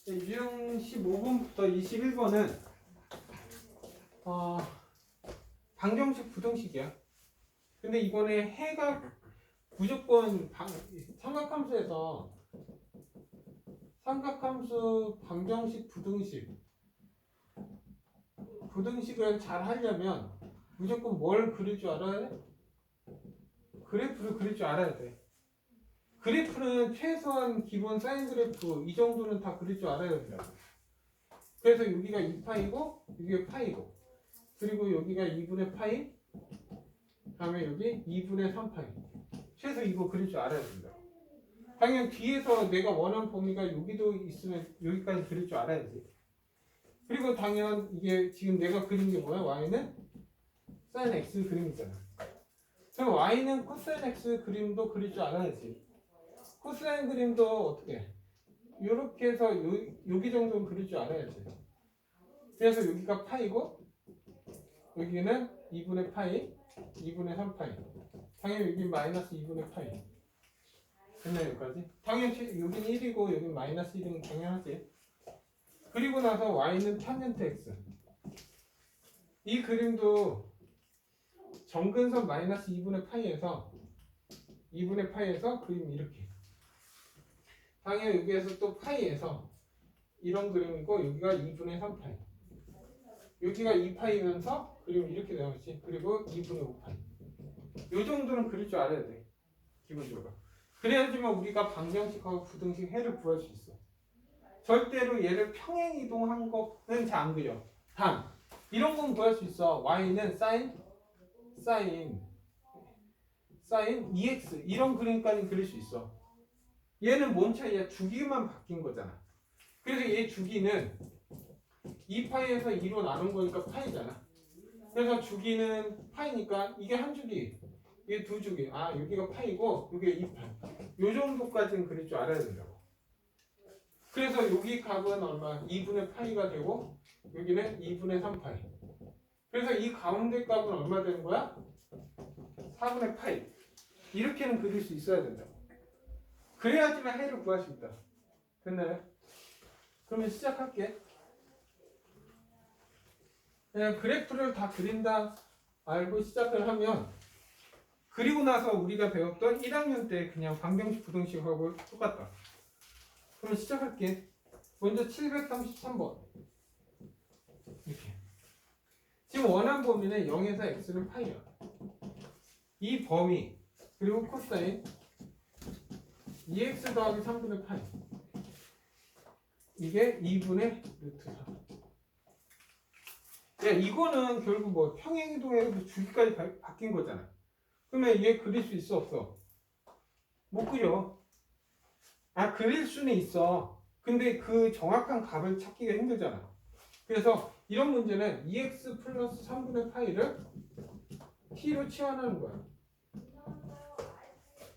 유형 15번부터 21번은 방정식 부등식이야. 근데 이번에 해가 무조건 삼각함수 방정식 부등식을 잘 하려면 무조건 뭘 그릴 줄 알아야 돼? 그래프를 그릴 줄 알아야 돼. 그래프는 최소한 기본 사인 그래프 이 정도는 다 그릴 줄 알아야 된다. 그래서 여기가 2파이고 여기가 파이고 그리고 여기가 2분의 파이 다음에 여기 2분의 3파이 최소 이거 그릴 줄 알아야 된다. 당연히 뒤에서 내가 원하는 범위가 여기도 있으면 여기까지 그릴 줄 알아야지. 그리고 당연 이게 지금 내가 그린 게 뭐야? y는 sin x 그림이잖아. 그럼 y는 코사인 x 그림도 그릴 줄 알아야지. 코사인 그림도 어떻게? 이렇게 해서 여기 정도는 그릴 줄 알아야지. 그래서 여기가 파이고 여기는 2분의 파이 2분의 3파이 당연히 여기 마이너스 2분의 파이 됐나요? 여기까지? 당연히 여기는 1이고 여기는 마이너스 1은 당연하지. 그리고 나서 y는 탄젠트 x 이 그림도 정근선 마이너스 2분의 파이에서 그림 이렇게 당연히 여기에서 또 파이에서 이런 그림이고 여기가 2분의 3파이 여기가 2파이면서 그림 이렇게 나오지. 그리고 2분의 5파이 요 정도는 그릴 줄 알아야 돼 기본적으로. 그래야지만 우리가 방정식하고 부등식 해를 구할 수 있어. 절대로 얘를 평행 이동한 거는 잘 안 그려. 단 이런 건 구할 수 있어. y는 sin EX 이런 그림까지 그릴 수 있어. 얘는 뭔 차이야? 주기만 바뀐 거잖아. 그래서 얘 주기는 2파이에서 2로 나눈 거니까 파이잖아. 그래서 주기는 파이니까 이게 한 주기, 이게 두 주기. 아 여기가 파이고 여기가 2파이. 요 정도까지는 그릴 줄 알아야 된다고. 그래서 여기 값은 얼마? 2분의 파이가 되고 여기는 2분의 3파이. 그래서 이 가운데 값은 얼마 되는 거야? 4분의 파이. 이렇게는 그릴 수 있어야 된다고. 그래야지만 해를 구할 수 있다. 됐나요? 그러면 시작할게. 그냥 그래프를 다 그린다 알고 시작을 하면 그리고 나서 우리가 배웠던 1학년 때 그냥 방정식 부등식하고 똑같다. 그럼 시작할게. 먼저 733번 이렇게 지금 원한 범위는 0에서 x는 파이야. 이 범위 그리고 코사인 2x 더하기 3분의 파이 이게 2분의 루트 3. 야, 이거는 결국 뭐 평행이동에서 주기까지 바뀐 거잖아. 그러면 얘 그릴 수 있어 없어? 못 그려. 아 그릴 수는 있어. 근데 그 정확한 값을 찾기가 힘들잖아. 그래서 이런 문제는 2x 플러스 3분의 파이를 t로 치환하는 거야.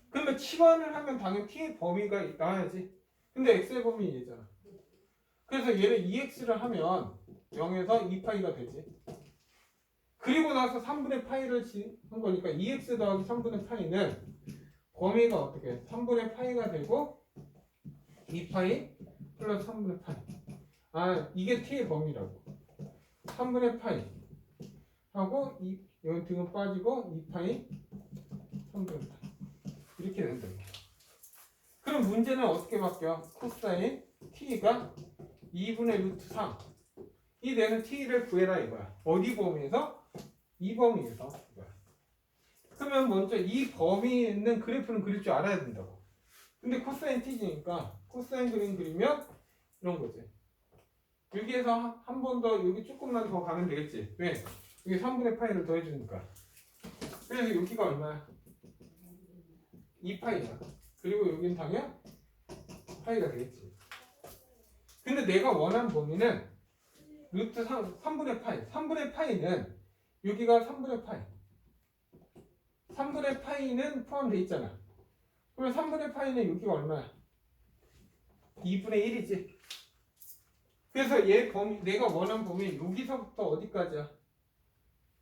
그러면 치환을 하면 당연히 t의 범위가 나와야지. 근데 x의 범위 얘잖아. 그래서 얘를 2x를 하면 0에서 2파이가 되지. 그리고 나서 3분의 파이를 한 거니까 2x 더하기 3분의 파이는 범위가 어떻게 3분의 파이가 되고 2파이 플러스 3분의 파이. 아 이게 t의 범위라고. 3분의 파이 하고 여기 등은 빠지고 2파이 3분의 파이 이렇게 된다. 그럼 문제는 어떻게 바뀌어? 코사인 t가 2분의 루트 3 이 되는 t를 구해라 이거야. 어디 범위에서? 이 범위에서 이거야. 그러면 먼저 이 범위에 있는 그래프는 그릴 줄 알아야 된다고. 근데 코사인 t지니까 코사인 그림 그리면 이런 거지. 여기에서 한 번 더 여기 조금만 더 가면 되겠지. 왜? 여기 3분의 파이를 더해주니까. 그래서 여기가 얼마야? 2파이야. 그리고 여긴 당연 파이가 되겠지. 근데 내가 원하는 범위는 루트 3분의 파이. 3분의 파이는 여기가 3분의 파이. 3분의 파이는 포함되어 있잖아. 그러면 3분의 파이는 여기가 얼마야? 2분의 1이지. 그래서 얘 범위, 내가 원하는 범위 여기서부터 어디까지야?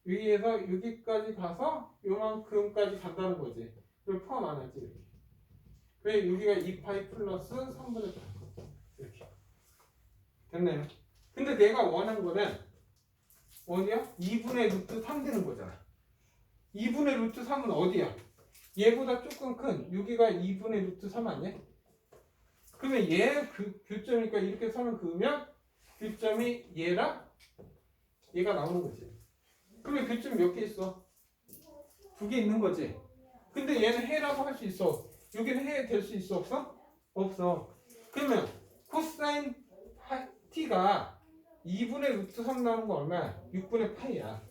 여기에서 여기까지 가서 요만큼까지 간다는 거지. 그걸 포함 안 하지 이렇게. 그래 여기가 2파이 플러스 3분의 파이 이렇게. 됐나요? 근데 내가 원하는 거는 어디야? 2분의 루트 3 되는 거잖아. 2분의 루트 3은 어디야? 얘보다 조금 큰 여기가 2분의 루트 3 아니야? 그러면 얘 교점이니까 이렇게 선을 그으면 교점이 얘랑 얘가 나오는 거지. 그러면 교점이 몇 개 있어? 2개 있는 거지. 근데 얘는 해라고 할 수 있어. 여기는 해 될 수 있어? 없어? 없어. 그러면 코사인 t가 2분의 루트 3 나오는 거 얼마야? 6분의 파이야.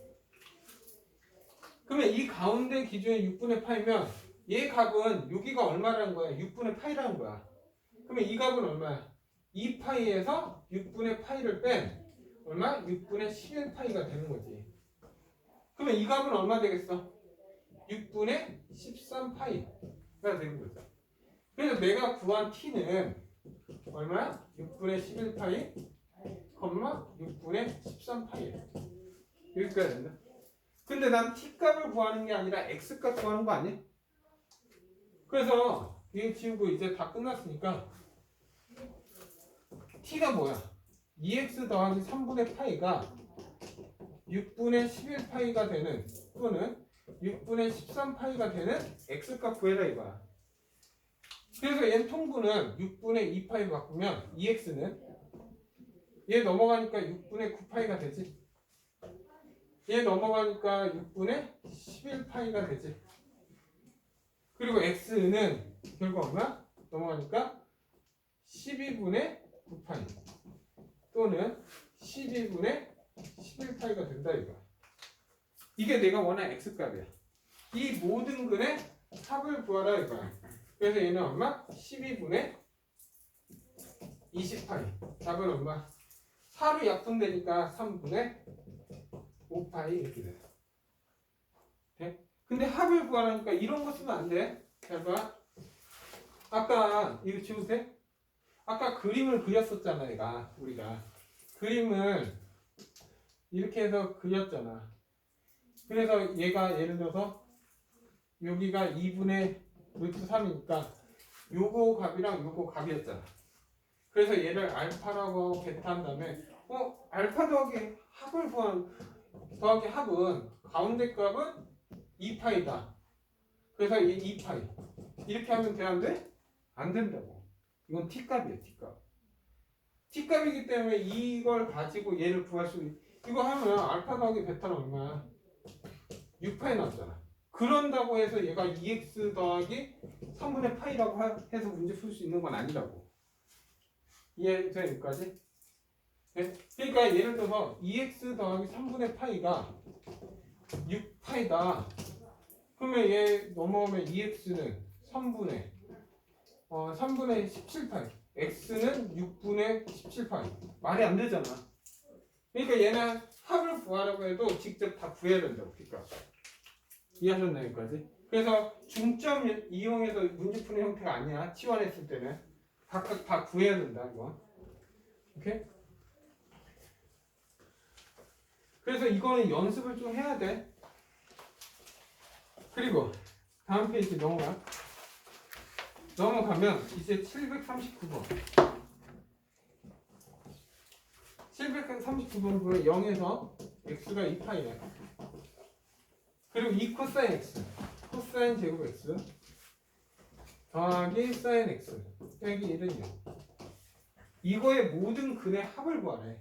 그러면 이 가운데 기준이 6분의 파이면 얘 값은 여기가 얼마라는 거야? 6분의 파이라는 거야. 그러면 이 값은 얼마야? 2파이에서 6분의 파이를 뺀 얼마? 6분의 11파이가 되는 거지. 그러면 이 값은 얼마 되겠어? 6분의 13파이가 되는 거죠. 그래서 내가 구한 t는 얼마야? 6분의 11파이, 6분의 13파이야. 여기까지 된다. 근데 난 t값을 구하는 게 아니라 x값 구하는 거 아니야? 그래서 이거 지우고 이제 다 끝났으니까 t가 뭐야? 2x 더하기 3분의 파이가 6분의 11파이가 되는 또는 6분의 13파이가 되는 x값 구해라 이거야. 그래서 얘 통분은 6분의 2파이로 바꾸면 2x는 얘 넘어가니까 6분의 9파이가 되지. 얘 넘어가니까 6분의 11파이가 되지. 그리고 x는 결국 얼마? 넘어가니까 12분의 9파이 또는 12분의 11파이가 된다 이거야. 이게 내가 원하는 x값이야. 이 모든 근의 합을 구하라 이거야. 그래서 얘는 얼마? 12분의 20파이. 답은 얼마? 4로 약분되니까 3분의 5파이 이렇게 돼. 돼? 근데 합을 구하라니까 이런 거 쓰면 안 돼. 잘 봐. 아까 이거 지우도 돼? 아까 그림을 그렸었잖아 우리가 그림을 이렇게 해서 그렸잖아. 그래서 얘가 예를 들어서 여기가 2분의 루트 3이니까 요거 값이랑 요거 값이었잖아. 그래서 얘를 알파라고 하고 베타 한 다음에 알파 더하기 합을 더하기 합은 가운데 값은 2파이다. 그래서 이 2파이 이렇게 하면 돼 안 돼? 안 된다고. 이건 t값이에요. t값이기 때문에 이걸 가지고 얘를 구할 수 이거 하면 알파 더하기 베타는 얼마야? 6파이 나왔잖아. 그런다고 해서 얘가 2x 더하기 3분의 파이라고 해서 문제 풀 수 있는 건 아니라고. 이해돼 여기까지? 네? 그러니까 예를 들어서 2x 더하기 3분의 파이가 6파이다. 그러면 얘 넘어오면 2x는 3분의 17파이, x는 6분의 17파이. 말이 안 되잖아. 그러니까 얘는 합을 구하라고 해도 직접 다 구해야 된다고. 그러니까 이해하셨나요 여기까지? 그래서 중점 이용해서 문제 푸는 형태가 아니야. 치환했을 때는 각각 다 구해야 된다 이거. 오케이? 그래서 이거는 연습을 좀 해야 돼. 그리고 다음 페이지 넘어가면 이제 739번 739번 보면 0에서 x가 2파이네. 그리고 2 코사인 x 코사인 제곱 x 더하기 사인 x 빼기 1은 0. 이거의 모든 근의 합을 구하래.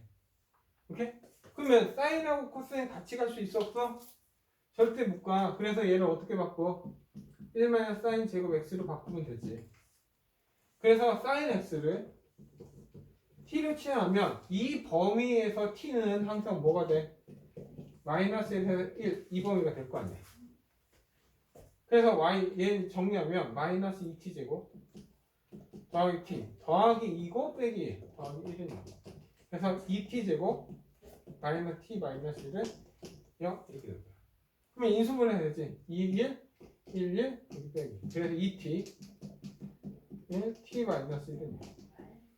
오케이? 그러면 사인하고 코사인 같이 갈 수 있어 없어? 절대 못 가. 그래서 얘를 어떻게 바꿔? 1 사인 제곱 x로 바꾸면 되지. 그래서 사인 x를 t로 취하면 이 범위에서 t는 항상 뭐가 돼? 마이너스 1에서 1, 이 범위가 될 거 아니야. 그래서 얘 정리하면 마이너스 2t 제곱 더하기 t 더하기 2고 빼기 더하기 1은 0. 그래서 2t 제곱 마이너스 t 마이너스 1은 0 이렇게 된다. 그러면 인수분해 되지. 2, 1, 1, 1 이렇게 빼기. 그래서 2t 1, t 마이너스 1은 0.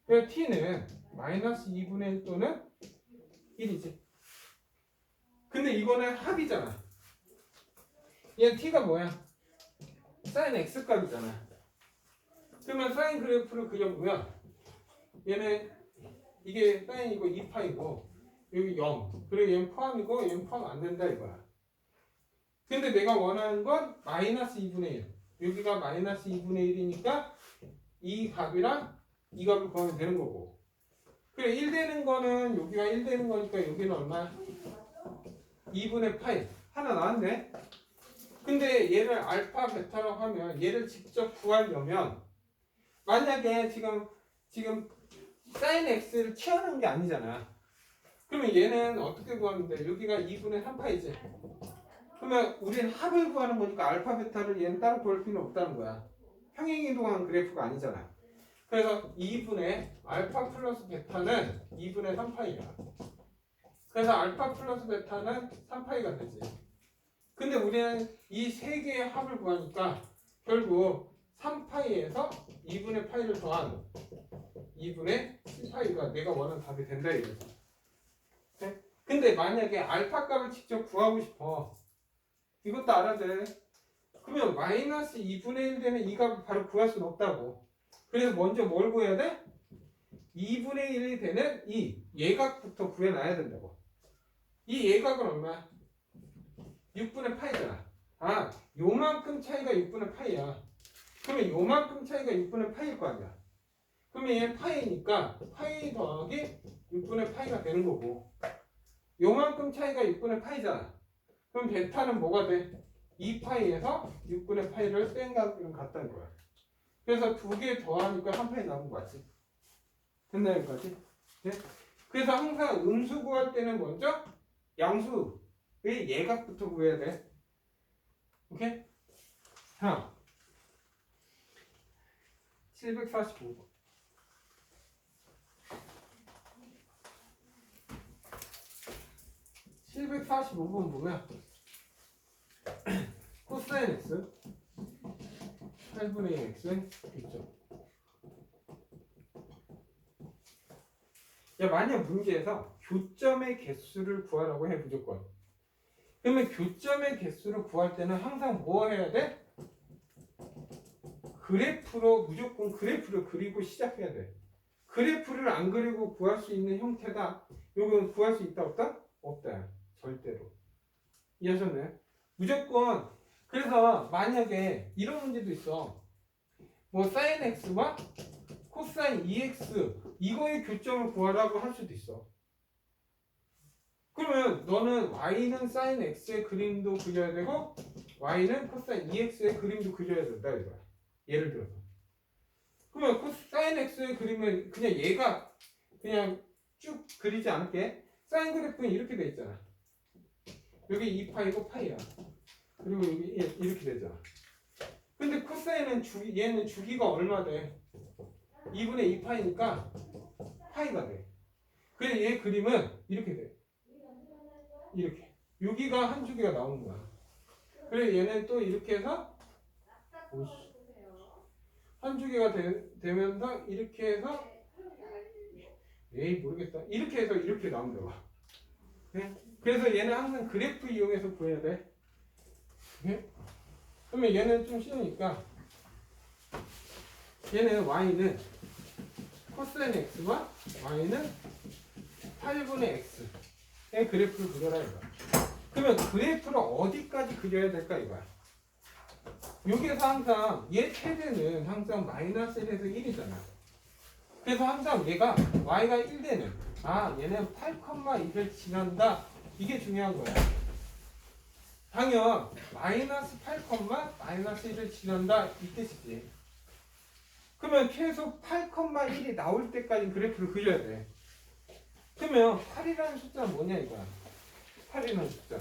그래서 t는 마이너스 2분의 1 또는 1이지. 근데 이거는 합이잖아. 얘 t가 뭐야? 사인 x 값이잖아. 그러면 사인 그래프를 그려보면 얘는 이게 사인이고 2파이고 여기 0. 그리고 얘는 포함이고 얘는 포함 안 된다 이거야. 근데 내가 원하는 건 마이너스 2분의 1. 여기가 마이너스 2분의 1이니까 이 값이랑 이 값을 구하면 되는 거고. 그래 1 되는 거는 여기가 1 되는 거니까 여기는 얼마야? 2분의 파이. 하나 나왔네. 근데 얘를 알파 베타라고 하면 얘를 직접 구하려면 만약에 지금 사인 x를 취하는 게 아니잖아. 그러면 얘는 어떻게 구하면 돼? 여기가 2분의 3파이지. 그러면 우리는 합을 구하는 거니까 알파 베타를 얘는 따로 구할 필요는 없다는 거야. 평행이동한 그래프가 아니잖아. 그래서 2분의 알파 플러스 베타는 2분의 3파이야. 그래서 알파 플러스 베타는 3파이가 되지. 근데 우리는 이 세 개의 합을 구하니까 결국 3파이에서 2분의 파이를 더한 2분의 10파이가 내가 원하는 답이 된다 이거지. 네? 근데 만약에 알파 값을 직접 구하고 싶어. 이것도 알아야 돼. 그러면 마이너스 2분의 1 되는 이 값을 바로 구할 수는 없다고. 그래서 먼저 뭘 구해야 돼? 2분의 1이 되는 이 예각부터 구해놔야 된다고. 이 예각은 얼마야? 6분의 파이잖아. 아, 요만큼 차이가 6분의 파이야. 그러면 요만큼 차이가 6분의 파이일 거 아니야. 그러면 얘 파이니까 파이 더하기 6분의 파이가 되는 거고, 요만큼 차이가 6분의 파이잖아. 그럼 베타는 뭐가 돼? 2파이에서 6분의 파이를 뺀 값이랑 같다는 거야. 그래서 두 개 더하니까 한 파이 남은 거 같지? 됐나 여기까지? 네? 그래서 항상 음수 구할 때는 먼저 양수의 예각부터 구해야 돼. 오케이? 자, 745번. 745번 보면 코사인 x 8분의 2 x 있죠. 야, 만약 문제에서 교점의 개수를 구하라고 해 무조건. 그러면 교점의 개수를 구할 때는 항상 뭐 해야 돼? 그래프로 무조건 그래프를 그리고 시작해야 돼. 그래프를 안 그리고 구할 수 있는 형태다. 이건 구할 수 있다 없다? 없다. 절대로. 이해하셨나요? 무조건. 그래서 만약에 이런 문제도 있어. 뭐 사인 x와 코사인 2x 이거의 교점을 구하라고 할 수도 있어. 그러면 너는 y는 사인 x의 그림도 그려야 되고 y는 코사인 2x의 그림도 그려야 된다 이거야. 예를 들어서. 그러면 코사인 x의 그림은 그냥 얘가 그냥 쭉 그리지 않을게. 사인 그래프는 이렇게 돼 있잖아. 여기 2파이고 파이야. 그리고 여기 이렇게 되잖아. 근데 코사인은 얘는 주기가 얼마 돼? 2분의 2파이니까 파이가 돼. 그래서 얘 그림은 이렇게 돼. 이렇게. 여기가 한 주기가 나오는 거야. 그래서 얘는 또 이렇게 해서 한 주기가 되면서 이렇게 해서 에이 모르겠다. 이렇게 해서 이렇게 나온다고. 네? 그래서 얘는 항상 그래프 이용해서 구해야 돼. 네? 그러면 얘는 좀 쉬우니까 얘는 y는 코사인 x와 y는 8분의 x의 그래프를 그려라 이거야. 그러면 그래프를 어디까지 그려야 될까 이거야. 여기에서 항상 얘 최대는 항상 마이너스 1에서 1이잖아. 그래서 항상 얘가 y가 1 되는 얘는 8,1을 지난다. 이게 중요한 거야. 당연 마이너스 8, 마이너스 1을 지난다 이 뜻이지. 그러면 계속 8,1이 나올 때까지 그래프를 그려야 돼. 그러면 8이라는 숫자는 뭐냐 이거야. 8이라는 숫자.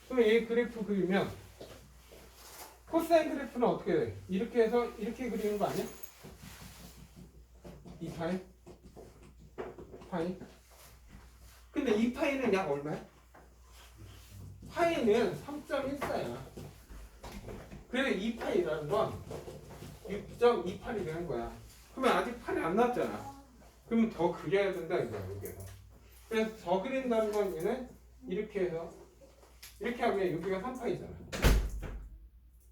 그러면 얘 그래프 그리면 코사인 그래프는 어떻게 돼? 이렇게 해서 이렇게 그리는 거 아니야? 2파이? 파이? 근데 2파이는 약 얼마야? 파이는 3.14야. 그래서 2파이라는 건 6.28이 되는 거야. 그러면 아직 8이 안 나왔잖아. 그러면 더 그려야 된다 이거야 여기에서. 그래서 더 그린다는 건 얘는 이렇게 해서 이렇게 하면 여기가 3파이잖아.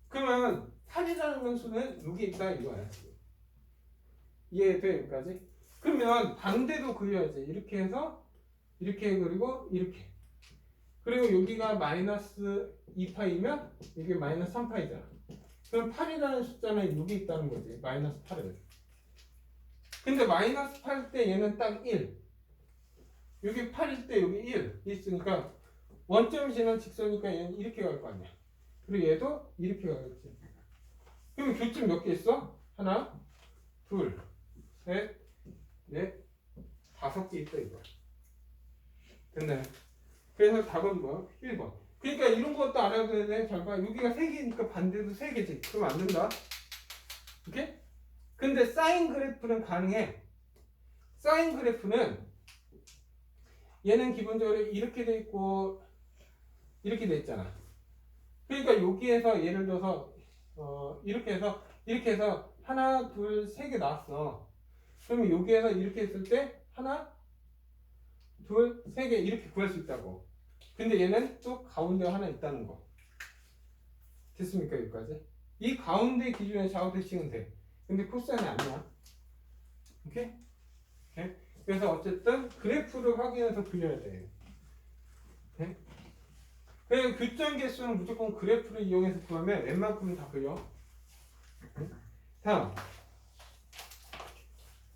그러면 8이라는 건 수는 여기 있다 이거야. 이해돼 여기까지? 그러면 반대도 그려야지. 이렇게 해서 이렇게 그리고 이렇게. 그리고 여기가 마이너스 2파이면 이게 마이너스 3파이잖아. 그럼 8이라는 숫자는 여기 있다는 거지. 마이너스 8은. 근데 마이너스 8일 때 얘는 딱 1. 여기 8일 때 여기 1 있으니까 원점이 지난 직선이니까 얘는 이렇게 갈 거 아니야. 그리고 얘도 이렇게 가겠지. 그럼 교점 몇 개 있어? 하나, 둘, 셋, 넷, 5개 있다 이거. 됐나요? 그래서 답은 뭐? 1번. 그러니까 이런 것도 알아야 되네. 잘 봐. 여기가 3개니까 반대도 3개지. 그럼 안 된다. 오케이? 근데 사인 그래프는 가능해. 사인 그래프는 얘는 기본적으로 이렇게 돼 있고 이렇게 돼 있잖아. 그러니까 여기에서 예를 들어서 이렇게 해서 하나, 둘, 3개 나왔어. 그러면 여기에서 이렇게 했을 때 하나, 둘, 3개 이렇게 구할 수 있다고. 근데 얘는 또 가운데 하나 있다는 거. 됐습니까? 여기까지? 이 가운데 기준에 좌우 대칭은 돼. 근데 코사인이 아니야. 오케이? 오케이? 그래서 어쨌든 그래프를 확인해서 그려야 돼. 오케이? 그래서 교점 개수는 무조건 그래프를 이용해서 구하면 웬만큼 다 그려.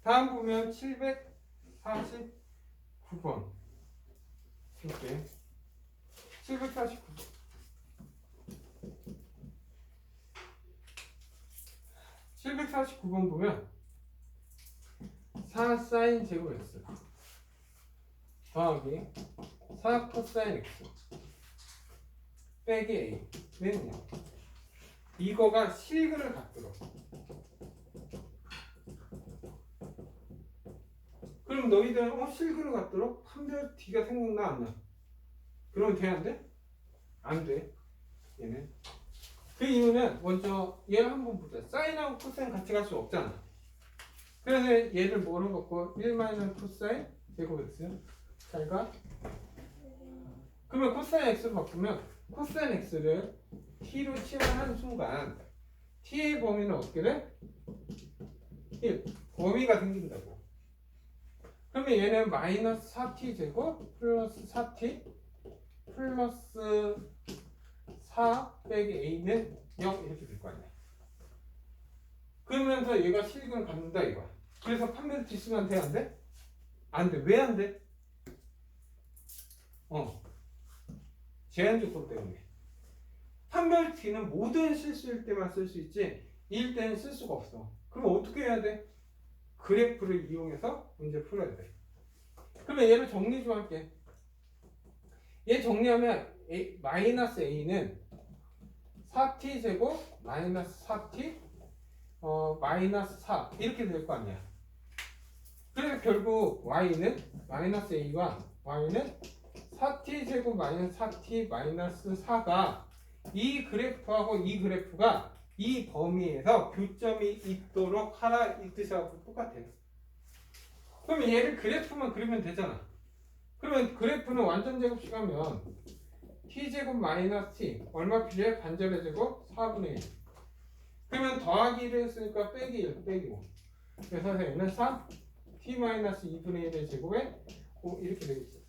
다음 보면 749번. 이렇게 749번. 749번 보면 4 사인 제곱 x 더하기 4 코사인 x 빼기 a는 이거가 실근을 갖도록. 그럼 너희들은 실근을 갖도록 판별 D가 생각나 안 나? 그러면 돼 안 돼? 안 돼. 얘는. 그 이유는 먼저 얘를 한번 보자. 사인하고 코사인 같이 갈 수 없잖아. 그래서 얘를 뭐로 바꿔? 1 코사인 제곱 x. 잘 가. 그러면 코사인 x로 바꾸면 코사인 x를 t로 치환하는 순간 t의 범위는 어떻게 돼? 1. 범위가 생긴다고. 그러면 얘는 마이너스 4t 제곱 플러스 4t 플러스 4 빼기 a는 0 이렇게 될 거 아니야. 그러면서 얘가 실근을 갖는다 이거야. 그래서 판별 지수는 돼 안 돼? 안 돼. 왜 안 돼? 제한 조건 때문에. 판별 D는 모든 실수일 때만 쓸 수 있지 이일 때는 쓸 수가 없어. 그럼 어떻게 해야 돼? 그래프를 이용해서 문제 풀어야 돼. 그러면 얘를 정리 좀 할게. 얘 정리하면 마이너스 a는 4t 제곱 마이너스 4t 마이너스 4 이렇게 될 거 아니야. 그래서 결국 y는 마이너스 a와 y는 4t 제곱 마이너스 4t 마이너스 4가 이 그래프하고 이 그래프가 이 범위에서 교점이 있도록 하라 이 뜻하고 똑같아. 그러면 얘를 그래프만 그리면 되잖아. 그러면 그래프는 완전 제곱식하면 t제곱 마이너스 t 얼마 필요해? 반절의 제곱 4분의 1. 그러면 더하기를 했으니까 빼기 1 빼기 5. 그래서 얘는 3 t 마이너스 2분의 1의 제곱에 5 이렇게 되겠지.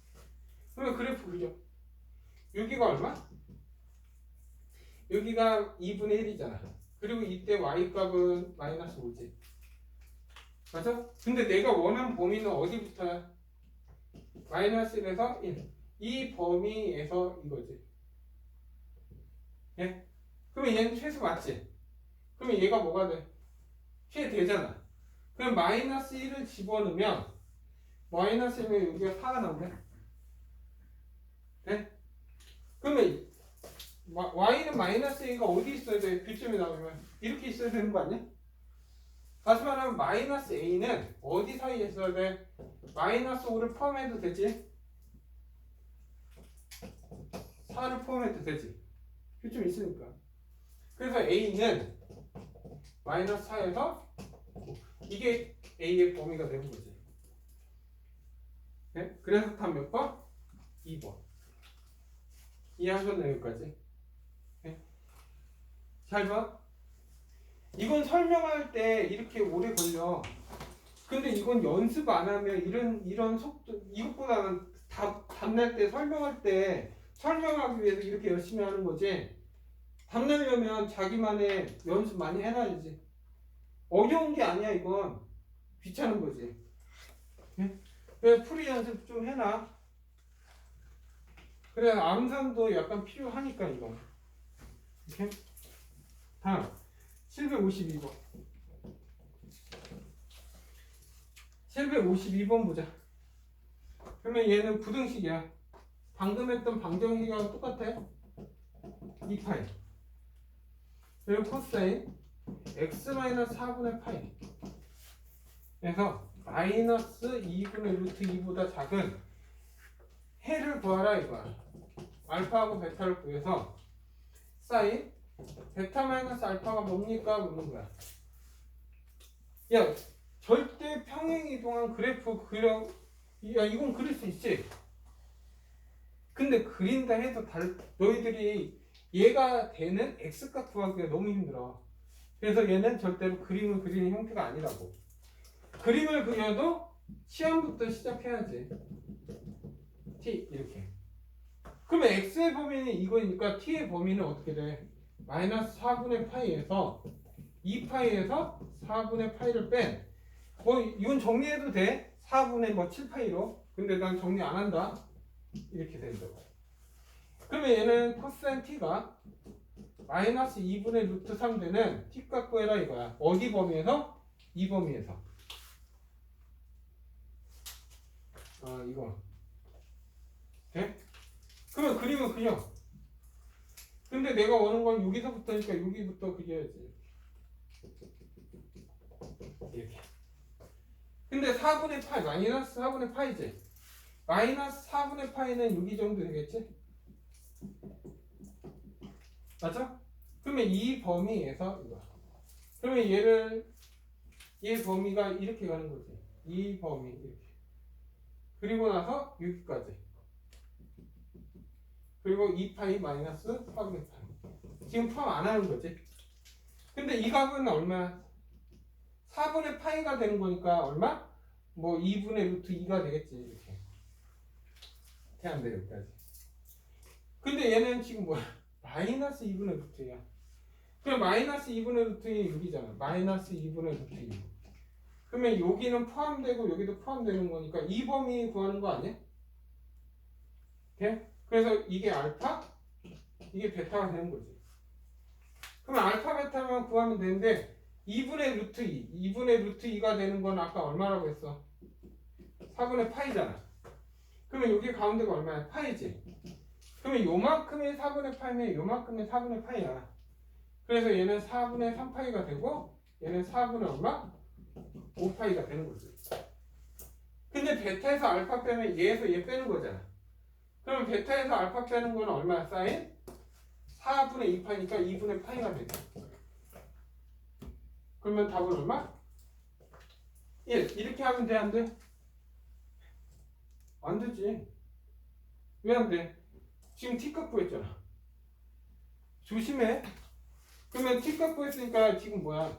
그러면 그래프 그려. 여기가 얼마? 여기가 2분의 1이잖아. 그리고 이때 y값은 마이너스 5지. 맞아? 근데 내가 원하는 범위는 어디부터야? 마이너스 1에서 1. 이 범위에서 이거지. 예? 그러면 얘는 최소 맞지? 그러면 얘가 뭐가 돼? 최대잖아. 그럼 마이너스 1을 집어넣으면 마이너스 1면 여기가 4가 나오네. 네? 그러면 y는 마이너스 a가 어디 있어야 돼? 교점이 나오면 이렇게 있어야 되는 거 아니야? 다시 말하면 마이너스 a는 어디 사이에 있어야 돼? 마이너스 5를 포함해도 되지? 4를 포함해도 되지? 교점이 있으니까. 그래서 a는 마이너스 4에서 이게 a의 범위가 되는 거지. 네? 그래서 답 몇 번? 2번. 이해하셨나요? 여기까지? 네? 잘 봐. 이건 설명할 때 이렇게 오래 걸려. 근데 이건 연습 안 하면 이런 속도 이것보다는 답낼 때 설명하기 위해서 이렇게 열심히 하는 거지. 답내려면 자기만의 연습 많이 해놔야지. 어려운 게 아니야 이건. 귀찮은 거지. 그래 풀이 연습 좀 해놔. 그래 암산도 약간 필요하니까 이거. 이렇게. 다음 752번. 752번 보자. 그러면 얘는 부등식이야. 방금 했던 방정식하고 똑같아. 2파이. 그리고 코사인 x-4분의 파이. 그래서 마이너스 2분의 루트 2보다 작은 해를 구하라 이거야. 알파하고 베타를 구해서 사인 베타 마이너스 알파가 뭡니까? 묻는 거야. 야 절대 평행 이동한 그래프 그려. 야 이건 그릴 수 있지. 근데 그린다 해도 너희들이 얘가 되는 x값 구하기가 너무 힘들어. 그래서 얘는 절대로 그림을 그리는 형태가 아니라고. 그림을 그려도 시험부터 시작해야지. t 이렇게. 그러면 x의 범위는 이거니까 t의 범위는 어떻게 돼? 마이너스 4분의 파이에서 2파이에서 4분의 파이를 뺀. 뭐 이건 정리해도 돼. 4분의 뭐 7파이로. 근데 난 정리 안 한다. 이렇게 된다고. 그러면 얘는 코사인 t가 마이너스 2분의 루트 3 되는 t 값 구해라 이거야. 어디 범위에서? 이 범위에서. 이거. 돼? 그러면 그림을 그려. 근데 내가 원하는 건 여기서부터니까 여기부터 그려야지. 이렇게. 근데 4분의 파이, 마이너스 4분의 파이지. 마이너스 4분의 파이는 여기 정도 되겠지? 맞죠? 그러면 이 범위에서 이거. 그러면 얘 범위가 이렇게 가는 거지. 이 범위 이렇게. 그리고 나서 여기까지. 그리고 2파이 마이너스 4분의 파이. 지금 포함 안 하는 거지. 근데 이 값은 얼마? 4분의 파이가 되는 거니까 얼마? 뭐 2분의 루트 2가 되겠지. 이렇게. 이렇게 안 돼, 여기까지. 근데 얘는 지금 뭐야? 마이너스 2분의 루트 2야. 그럼 마이너스 2분의 루트 2 여기잖아. 마이너스 2분의 루트 2. 그러면 여기는 포함되고 여기도 포함되는 거니까 이 범위 구하는 거 아니야? 오케이? 그래서 이게 알파, 이게 베타가 되는 거지. 그러면 알파, 베타만 구하면 되는데 2분의 루트 2, 2분의 루트 2가 되는 건 아까 얼마라고 했어? 4분의 파이잖아. 그러면 여기 가운데가 얼마야? 파이지. 그러면 요만큼의 4분의 파이면 요만큼의 4분의 파이야. 그래서 얘는 4분의 3파이가 되고 얘는 4분의 얼마? 5파이가 되는 거지. 근데 베타에서 알파 빼면 얘에서 얘 빼는 거잖아. 그럼 베타에서 알파 빼는 건 얼마야? 사인? 4분의 2파이니까 2분의 파이가 되죠. 그러면 답은 얼마? 1. 이렇게 하면 돼? 안 돼? 안 되지. 왜 안 돼? 지금 t값 구했잖아. 조심해. 그러면 t값 구했으니까 지금 뭐야?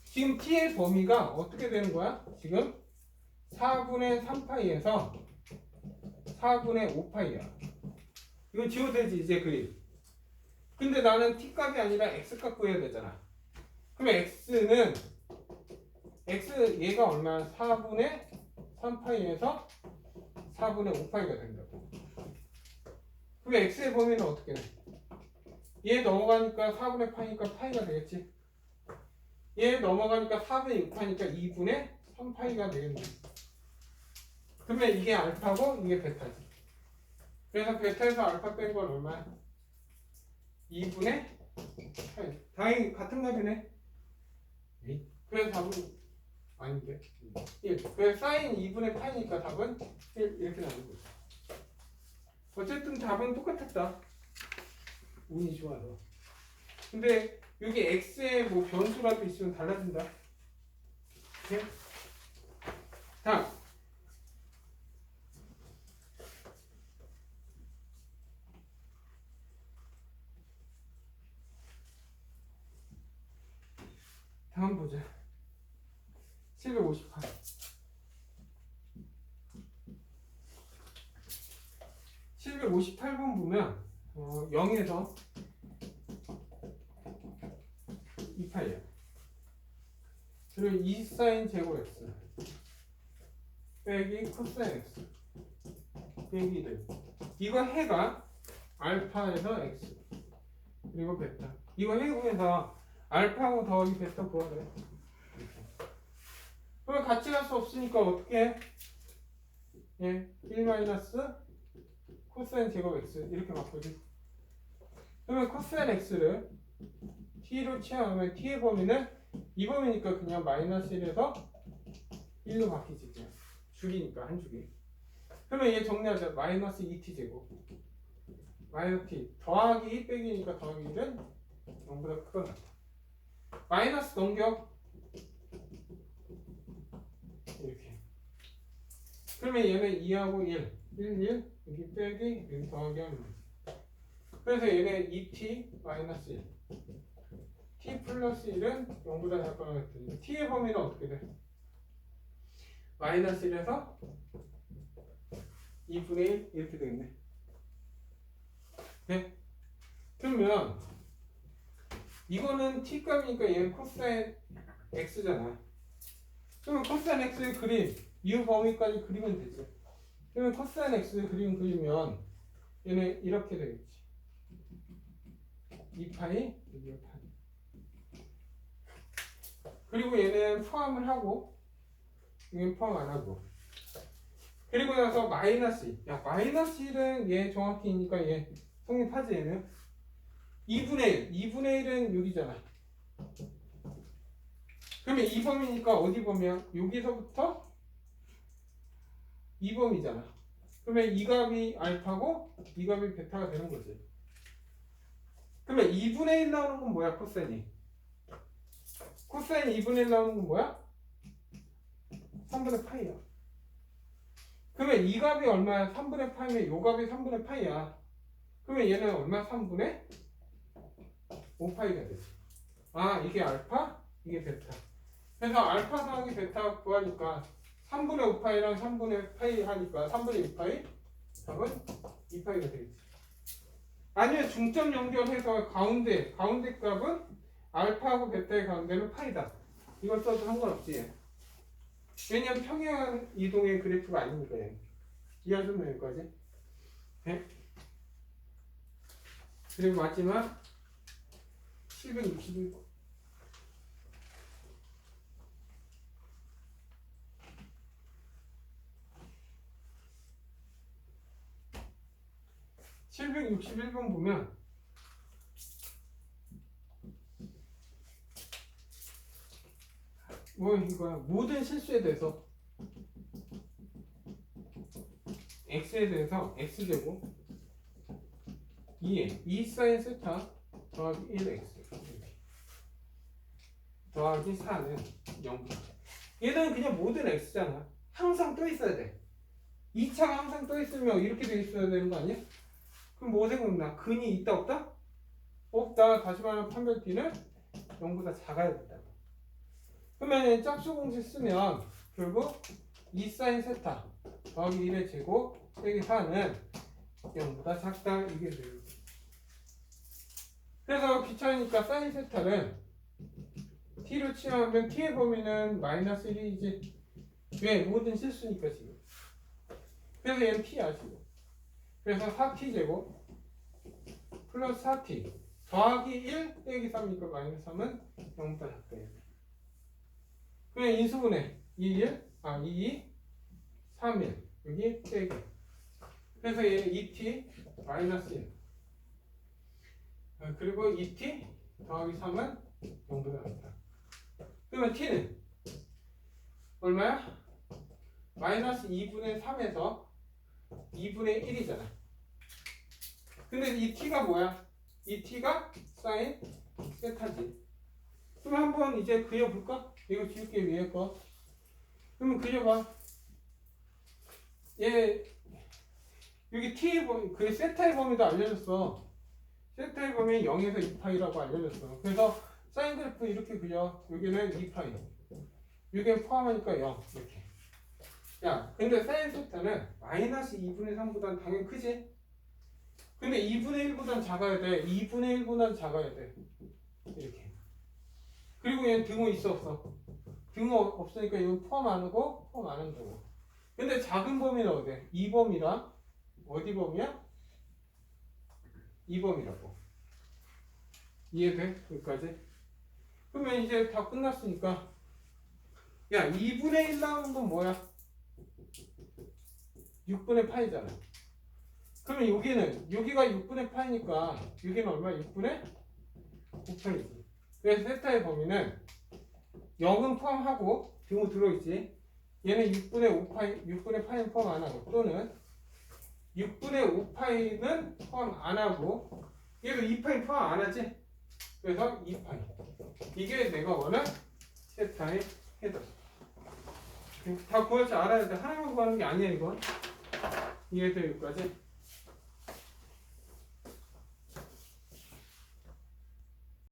지금 t의 범위가 어떻게 되는 거야? 지금 4분의 3파이에서 4분의 5파이야. 이거 지워도 되지 이제 그림. 근데 나는 t값이 아니라 x값 구해야 되잖아. 그러면 x 얘가 얼마야? 4분의 3파이에서 4분의 5파이가 된다고. 그럼 x의 범위는 어떻게 돼? 얘 넘어가니까 4분의 파이니까 파이가 되겠지. 얘 넘어가니까 4분의 6파이니까 2분의 3파이가 되겠네. 그러면 이게 알파고 이게 베타지. 그래서 베타에서 알파 뺀 건 얼마야? 2분의 파이. 다행히 같은 값이네. 그래서 답은 아닌데 1. 그래서 사인 2분의 파이니까 답은 1 이렇게 나오는 거지. 어쨌든 답은 똑같았다. 운이 좋아서. 근데 여기 x에 뭐 변수라도 있으면 달라진다. 오케이? 다음. 다음 보자. 758. 758번 보면 0에서 28이야. 그리고 2 사인 제곱 x 빼기 코사인 x 빼기 1. 이거 해가 알파에서 x 그리고 베타. 이거 해구에서 알파하고 더하기 베타 구하래. 그럼 같이 갈 수 없으니까 어떻게 해? 예, 1 마이너스 코사인 제곱 x 이렇게 바꾸지. 그러면 코사인 x를 t로 취하면 t의 범위는 이 범위니까 그냥 마이너스 1에서 1로 바뀌지. 그냥 줄이니까 한 줄이. 그러면 얘 정리하자. 마이너스 2t 제곱 마이너스 t 더하기 빼기니까 더하기 1은 0보다 크거나 마이너스 넘겨 이렇게. 그러면 얘는 2하고 1 1 여기 빼기 여기 더하기 하면 그래서 얘는 2t 마이너스 1 t 플러스 1은 0보다 작거나 같으니까 t의 범위는 어떻게 돼? 마이너스 1에서 2분의 1 이렇게 되겠네. 네? 그러면 이거는 t 값이니까 얘는 코사인 x잖아. 그러면 코사인 x의 그림 이 범위까지 그리면 되지. 그러면 코사인 x의 그림 그리면 얘는 이렇게 되겠지. 2파이 여기가 파이. 그리고 얘는 포함을 하고 여기는 포함 안 하고. 그리고 나서 마이너스 1. 야 마이너스 1은 얘 정확히니까 얘 성립하지 얘는. 2분의 1은 여기잖아. 그러면 이 범위니까 어디 범위야? 여기서부터 이 범위잖아. 그러면 이 값이 알파고 이 값이 베타가 되는 거지. 그러면 2분의 1 나오는 건 뭐야? 코사인이. 코사인 2분의 1 나오는 건 뭐야? 3분의 파이야. 그러면 이 값이 얼마야? 3분의 파이면 요 값이 3분의 파이야. 그러면 얘는 얼마? 3분의 5파이가 되지. 아 이게 알파? 이게 베타. 그래서 알파 더하기 베타 구하니까 3분의 5파이랑 3분의 파이 하니까 3분의 2파이 답은 2파이가 되겠지. 아니면 중점 연결해서 가운데 값은 알파하고 베타의 가운데는 파이다. 이걸 써도 상관없지. 왜냐면 평행 이동의 그래프가 아니니까. 이해하셨나요 여기까지? 네? 그리고 마지막 761번. 보면 뭐 이거야? 모든 실수에 대해서 x에 대해서 x제곱 2에 2 사인 세타 더하기 1x 더하기 4는 0. 얘는 그냥 모든 x잖아. 항상 떠 있어야 돼. 2차가 항상 떠 있으면 이렇게 돼 있어야 되는 거 아니야? 그럼 뭐 생각나? 근이 있다 없다? 없다. 다시 말하면 판별t는 0보다 작아야 된다. 그러면 짝수 공식 쓰면 결국 2 사인 세타 더하기 1의 제곱 빼기 4는 0보다 작다. 이게 돼요. 그래서 귀찮으니까 사인 세타는 t로 취하면 t의 범위는 마이너스 1이지. 왜? 모든 실수니까 지금. 그래서 얘는 t야 지금. 그래서 4t 제곱 플러스 4t 더하기 1 빼기 3이니까 마이너스 3은 0보다 작다. 그냥 인수분해 2, 3, 1 여기 빼기. 그래서 얘는 2t 마이너스 1 그리고 2t 더하기 3은 0보다 작다. 그러면 t는 얼마야? 마이너스 2분의 3에서 2분의 1이잖아. 근데 이 t가 뭐야? 이 t가 사인 세타지. 그럼 한번 이제 그려볼까? 이거 지울게 위에 거. 그러면 그려봐. 얘 여기 t의 범위, 그 세타의 범위도 알려줬어. 세타의 범위 0에서 2파이라고 알려줬어. 그래서 사인 그래프 이렇게 그려. 여기는 2파이. 6에 포함하니까 0 이렇게. 야, 근데 사인 세타는 마이너스 2분의 3보단 당연히 크지? 근데 2분의 1보단 작아야 돼. 2분의 1보단 작아야 돼. 이렇게. 그리고 얘는 등호 있어 없어? 등호 없으니까 이건 포함 안 하고 포함 안 한다고. 근데 작은 범위는 어디? 2범위랑 어디 범위야? 2범위라고. 이해돼? 여기까지? 그러면 이제 다 끝났으니까 야 2분의 1 나오는 건 뭐야? 6분의 파이잖아. 그러면 여기가 6분의 파이니까 여기는 얼마야? 6분의 5파이지. 그래서 세타의 범위는 0은 포함하고 등호 들어있지. 얘는 6분의 5파이, 6분의 파이는 포함 안 하고 또는 6분의 5파이는 포함 안 하고 얘도 2파이 포함 안 하지? 그래서 2파이. 이게 내가 원하는 세타의 헤더. 다 구할 줄 알아야 돼. 하나만 구하는 게 아니야 이건. 이해돼 여기까지?